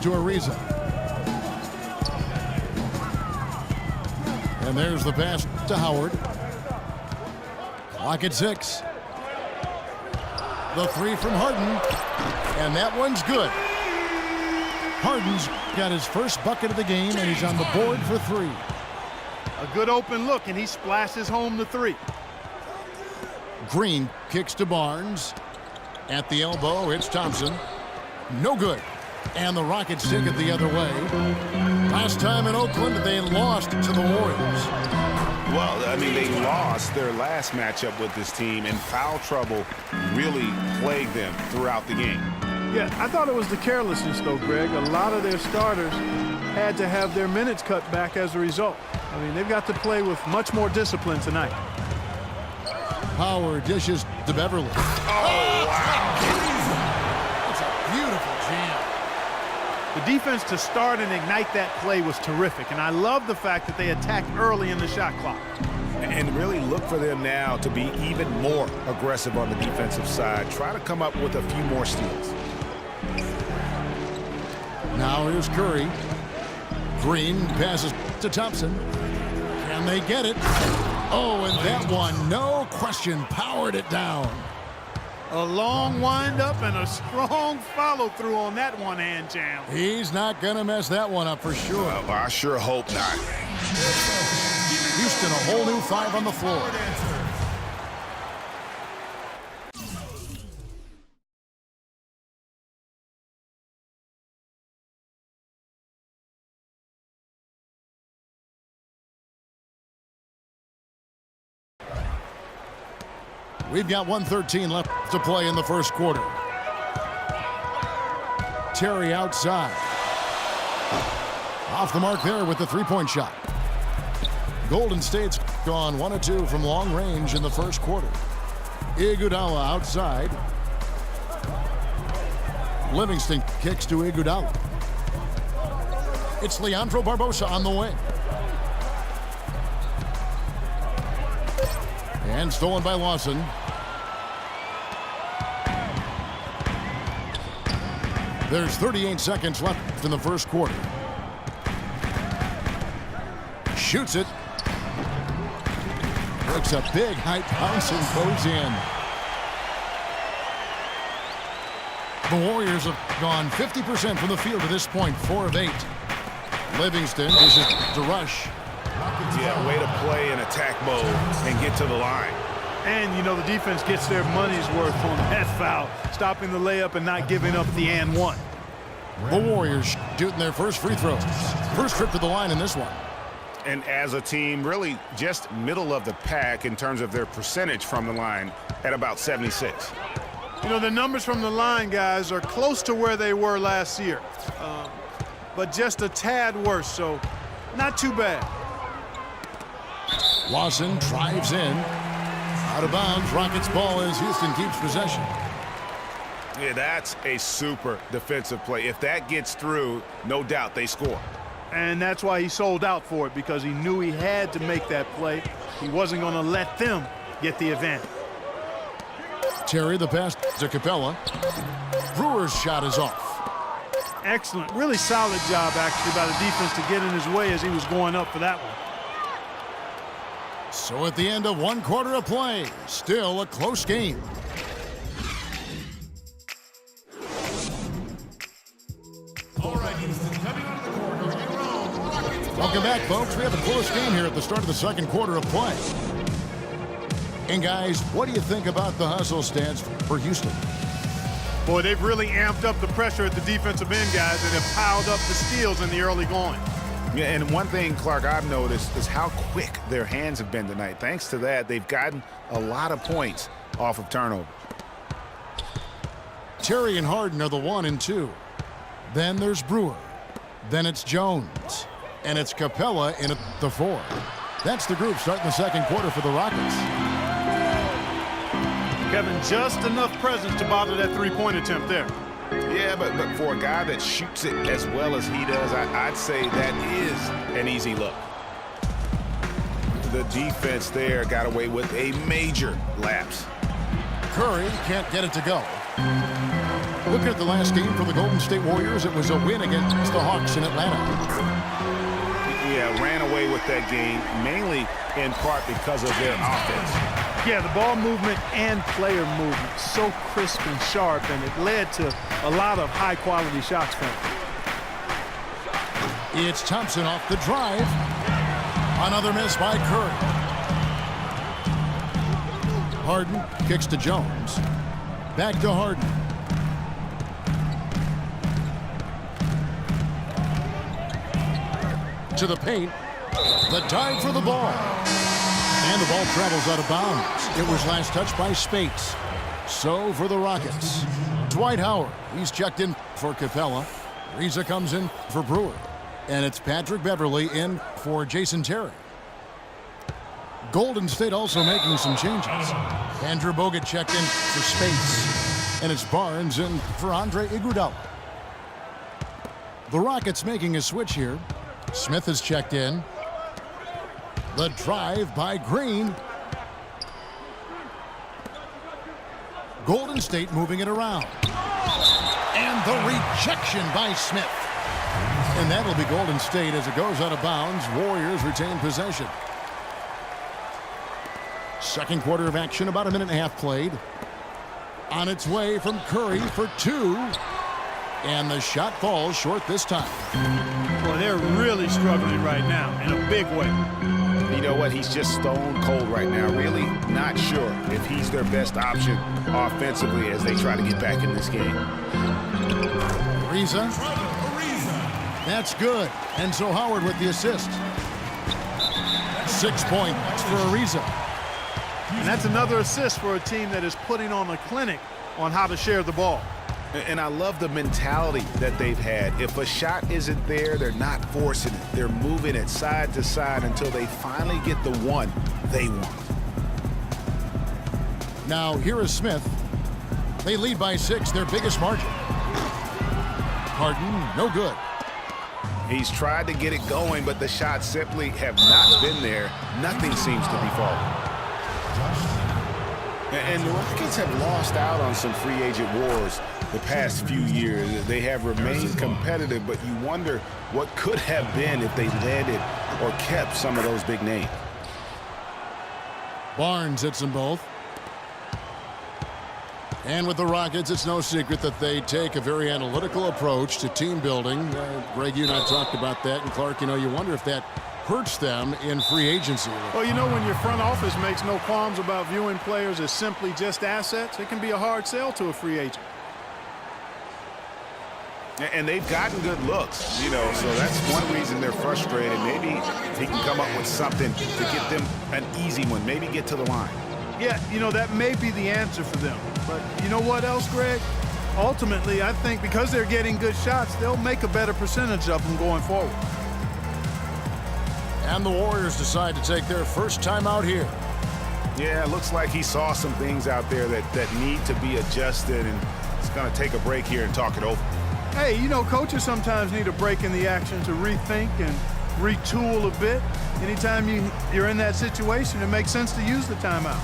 to Ariza. And there's the pass to Howard. Clock at 6. The three from Harden. And that one's good. Harden's got his first bucket of the game, and he's on the board for 3. A good open look, and he splashes home the 3. Green kicks to Barnes. At the elbow, it's Thompson. No good. And the Rockets take it the other way. Last time in Oakland, they lost to the Warriors. Well, I mean, they lost their last matchup with this team, and foul trouble really plagued them throughout the game. Yeah, I thought it was the carelessness, though, Greg. A lot of their starters had to have their minutes cut back as a result. I mean, they've got to play with much more discipline tonight. Howard dishes to Beverly. Oh, wow. That's a beautiful jam. The defense to start and ignite that play was terrific, and I love the fact that they attacked early in the shot clock. And really look for them now to be even more aggressive on the defensive side. Try to come up with a few more steals. Now here's Curry. Green passes to Thompson. Can they get it? Oh, and that one, no question, powered it down. A long windup and a strong follow-through on that one-hand jam. He's not going to mess that one up for sure. I sure hope not. Houston, a whole new 5 on the floor. We've got 1:13 left to play in the first quarter. Terry outside. Off the mark there with the three-point shot. Golden State's gone 1 of 2 from long range in the first quarter. Iguodala outside. Livingston kicks to Iguodala. It's Leandro Barbosa on the wing. And stolen by Lawson. There's 38 seconds left in the first quarter. Shoots it. Looks a big height bounce and goes in. The Warriors have gone 50% from the field to this point, 4 of 8. Livingston dishes to Rush. Yeah, way to play in attack mode and get to the line. And, you know, the defense gets their money's worth on that foul, stopping the layup and not giving up the and one. The Warriors shooting their first free throws. First trip to the line in this one. And as a team, really just middle of the pack in terms of their percentage from the line at about 76. You know, the numbers from the line, guys, are close to where they were last year, but just a tad worse, so not too bad. Lawson drives in. Out of bounds. Rockets ball as Houston keeps possession. Yeah, that's a super defensive play. If that gets through, no doubt they score. And that's why he sold out for it, because he knew he had to make that play. He wasn't going to let them get the advantage. Terry, the pass to Capella. Brewer's shot is off. Excellent. Really solid job, actually, by the defense to get in his way as he was going up for that one. So at the end of 1 quarter of play, still a close game. All right, Houston, coming onto the court, are your own Rockets. Welcome back, folks. We have a close game here at the start of the second quarter of play. And guys, what do you think about the hustle stance for Houston? Boy, they've really amped up the pressure at the defensive end, guys, and have piled up the steals in the early going. Yeah, and one thing, Clark, I've noticed is how quick their hands have been tonight. Thanks to that, they've gotten a lot of points off of turnover. Terry and Harden are the 1 and 2. Then there's Brewer. Then it's Jones. And it's Capella in at the 4. That's the group starting the second quarter for the Rockets. Kevin, just enough presence to bother that three-point attempt there. Yeah, but for a guy that shoots it as well as he does, I'd say that is an easy look. The defense there got away with a major lapse. Curry can't get it to go. Looking at the last game for the Golden State Warriors, it was a win against the Hawks in Atlanta. Yeah, ran away with that game, mainly in part because of their offense. Yeah, the ball movement and player movement, so crisp and sharp, and it led to a lot of high-quality shots for him. It's Thompson off the drive. Another miss by Curry. Harden kicks to Jones. Back to Harden. To the paint. The dive for the ball. And the ball travels out of bounds. It was last touched by Spates. So for the Rockets, Dwight Howard. He's checked in for Capella. Reza comes in for Brewer. And it's Patrick Beverly in for Jason Terry. Golden State also making some changes. Andrew Bogut checked in for Spates. And it's Barnes in for Andre Iguodala. The Rockets making a switch here. Smith has checked in. The drive by Green. Golden State moving it around. And the rejection by Smith. And that'll be Golden State as it goes out of bounds. Warriors retain possession. Second quarter of action, about a minute and a half played. On its way from Curry for two. And the shot falls short this time. Well, they're really struggling right now in a big way. You know what? He's just stone cold right now. Really not sure if he's their best option offensively as they try to get back in this game. Reza. That's good. And so Howard with the assist. 6 points for Ariza. And that's another assist for a team that is putting on a clinic on how to share the ball. And I love the mentality that they've had. If a shot isn't there, they're not forcing it. They're moving it side to side until they finally get the one they want. Now here is Smith. They lead by 6, their biggest margin. Harden, no good. He's tried to get it going, but the shots simply have not been there. Nothing seems to be falling. And the Rockets have lost out on some free agent wars the past few years. They have remained competitive, but you wonder what could have been if they landed or kept some of those big names. Barnes hits them both. And with the Rockets, it's no secret that they take a very analytical approach to team building. Greg, you and I talked about that. And Clark, you know, you wonder if that hurts them in free agency. Well, you know, when your front office makes no qualms about viewing players as simply just assets, it can be a hard sell to a free agent. And they've gotten good looks, you know, so that's one reason they're frustrated. Maybe he can come up with something to get them an easy one, maybe get to the line. Yeah, you know, that may be the answer for them. But you know what else, Greg? Ultimately, I think because they're getting good shots, they'll make a better percentage of them going forward. And the Warriors decide to take their first time out here. Yeah, it looks like he saw some things out there that need to be adjusted, and it's going to take a break here and talk it over. Hey, you know, coaches sometimes need a break in the action to rethink and retool a bit. Anytime you're in that situation, it makes sense to use the timeout.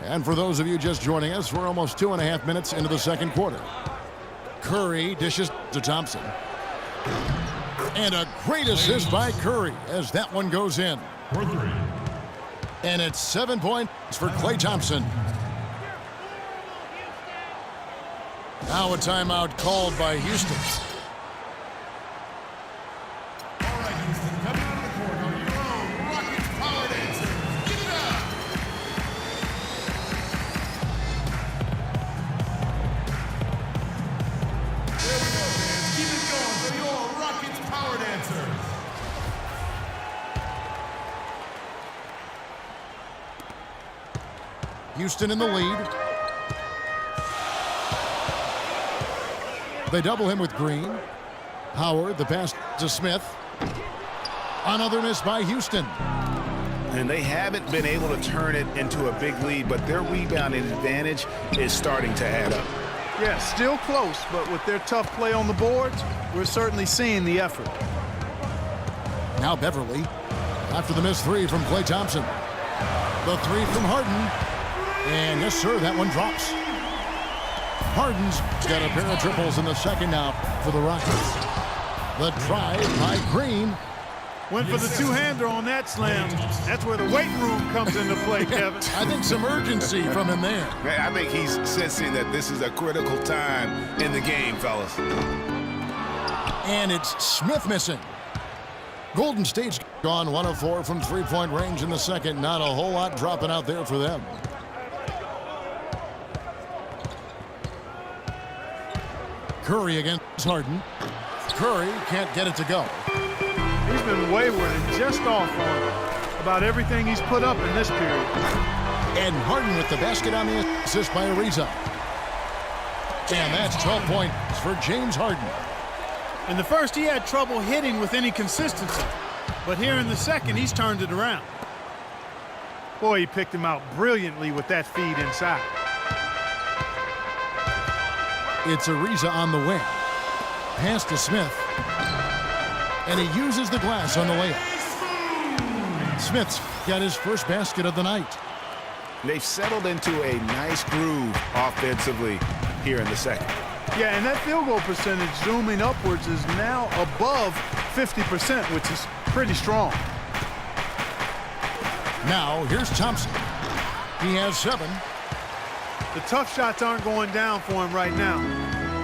And for those of you just joining us, we're almost 2.5 minutes into the second quarter. Curry dishes to Thompson. And a great assist by Curry as that one goes in. And it's 7 points for Klay Thompson. Now a timeout called by Houston. Houston in the lead. They double him with Green. Howard, the pass to Smith. Another miss by Houston. And they haven't been able to turn it into a big lead, but their rebounding advantage is starting to add up. Yeah, still close, but with their tough play on the boards, we're certainly seeing the effort. Now Beverly, after the missed three from Klay Thompson. The three from Harden. And yes, sir, that one drops. Harden's got a pair of triples in the second now for the Rockets. The drive by Green. Went for the two-hander on that slam. That's where the weight room comes into play, Kevin. I think some urgency from him there. Man, I think he's sensing that this is a critical time in the game, fellas. And it's Smith missing. Golden State's gone 1 of 4 from three-point range in the second. Not a whole lot dropping out there for them. Curry against Harden. Curry can't get it to go. He's been wayward and just off on about everything he's put up in this period. And Harden with the basket on the assist by Ariza. And that's 12 points for James Harden. In the first, he had trouble hitting with any consistency. But here in the second, he's turned it around. Boy, he picked him out brilliantly with that feed inside. It's Ariza on the wing. Pass to Smith. And he uses the glass on the layup. Smith's got his first basket of the night. They've settled into a nice groove offensively here in the second. Yeah, and that field goal percentage zooming upwards is now above 50%, which is pretty strong. Now, here's Thompson. He has 7. The tough shots aren't going down for him right now,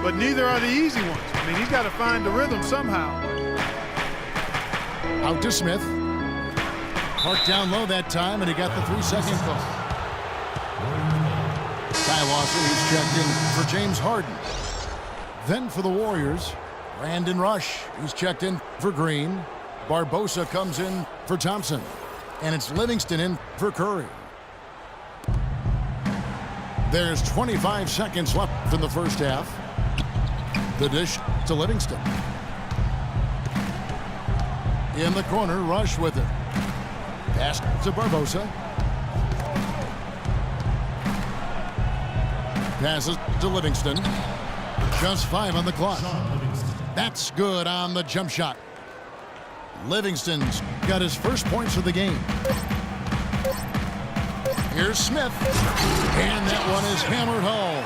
but neither are the easy ones. I mean, he's got to find the rhythm somehow. Out to Smith. Parked down low that time, and he got the 3-second call. Guy Lawson, he's checked in for James Harden. Then for the Warriors, Brandon Rush. He's checked in for Green. Barbosa comes in for Thompson. And it's Livingston in for Curry. There's 25 seconds left in the first half. The dish to Livingston. In the corner, Rush with it. Pass to Barbosa. Passes to Livingston. Just 5 on the clock. That's good on the jump shot. Livingston's got his first points of the game. Here's Smith. And that one is hammered home.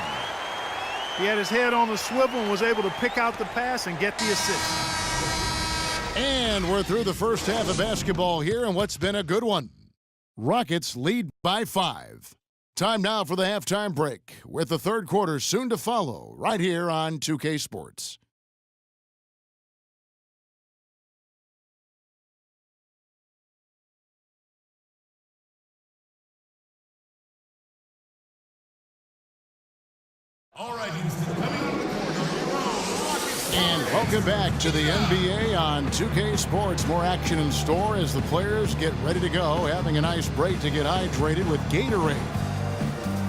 He had his head on the swivel and was able to pick out the pass and get the assist. And we're through the first half of basketball here, and what's been a good one. Rockets lead by 5. Time now for the halftime break, with the third quarter soon to follow, right here on 2K Sports. All right, Houston, coming out of the corner, your own Rockets. And welcome back to the NBA on 2K Sports. More action in store as the players get ready to go, having a nice break to get hydrated with Gatorade.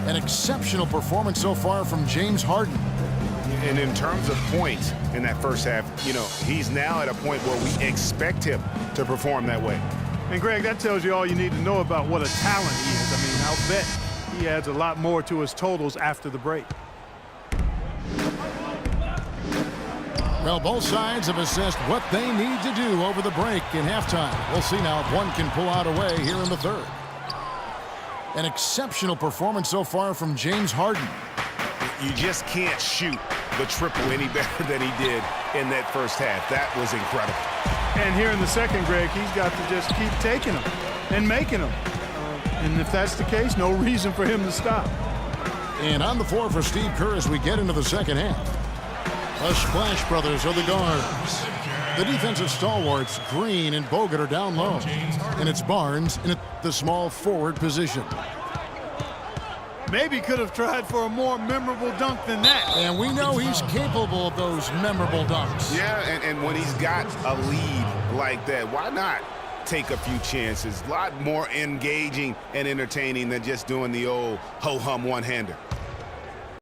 An exceptional performance so far from James Harden. And in terms of points in that first half, you know, he's now at a point where we expect him to perform that way. And, Greg, that tells you all you need to know about what a talent he is. I mean, I'll bet he adds a lot more to his totals after the break. Well, both sides have assessed what they need to do over the break in halftime. We'll see now if one can pull out away here in the third. An exceptional performance so far from James Harden. You just can't shoot the triple any better than he did in that first half. That was incredible. And here in the second, Greg, he's got to just keep taking them and making them. And if that's the case, no reason for him to stop. And on the floor for Steve Kerr as we get into the second half. The Splash Brothers are the guards. The defensive stalwarts, Green and Bogut, are down low. And it's Barnes in the small forward position. Maybe could have tried for a more memorable dunk than that. And we know he's capable of those memorable dunks. Yeah, and when he's got a lead like that, why not take a few chances. A lot more engaging and entertaining than just doing the old ho-hum one-hander.